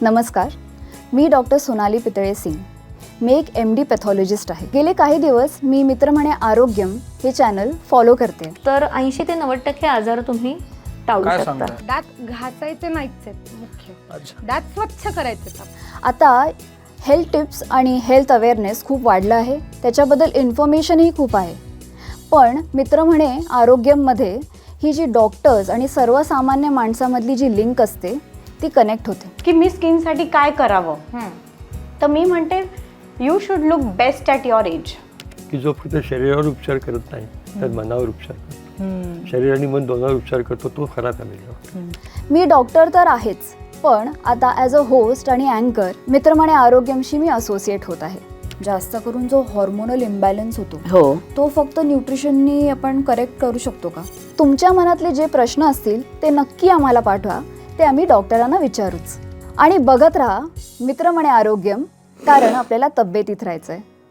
नमस्कार, मी डॉक्टर सोनाली पितळे सिंग. मी एक MD pathologist आहे. गेले काही दिवस मी मित्र म्हणे आरोग्यम हे चॅनल फॉलो करते. तर 80 ते 90% आजार तुम्ही टाळू शकता. दात घासायचे नाहीत मुख्य, दात स्वच्छ करायचे. आता हेल्थ टिप्स आणि हेल्थ अवेअरनेस खूप वाढलं आहे, त्याच्याबद्दल इन्फॉर्मेशनही खूप आहे. पण मित्र म्हणे आरोग्यममध्ये ही जी डॉक्टर्स आणि सर्वसामान्य माणसामधली जी लिंक असते ती कनेक्ट होते. की मी स्किनसाठी काय करावं, तर मी म्हणते you should look best at your age. की जो फक्त शरीरावर उपचार करत नाही तर मनावर उपचार करतो, शरीर आणि मन दोन्हीवर उपचार करतो, तो खरा तमिळ. मी डॉक्टर तर आहेच, पण आता ॲज अ होस्ट आणि अँकर मित्र म्हणे आरोग्यमशी मी असोसिएट होत आहे. जास्त करून जो हॉर्मोनल इम्बॅलन्स होतो तो फक्त न्यूट्रिशननी आपण करेक्ट करू शकतो का? तुमच्या मनातले जे प्रश्न असतील ते नक्की आम्हाला पाठवा, ते आम्ही डॉक्टरांना विचारूच. आणि बघत राहा मित्र म्हणे आरोग्यम, कारण आपल्याला तब्येतीत राहायचं आहे.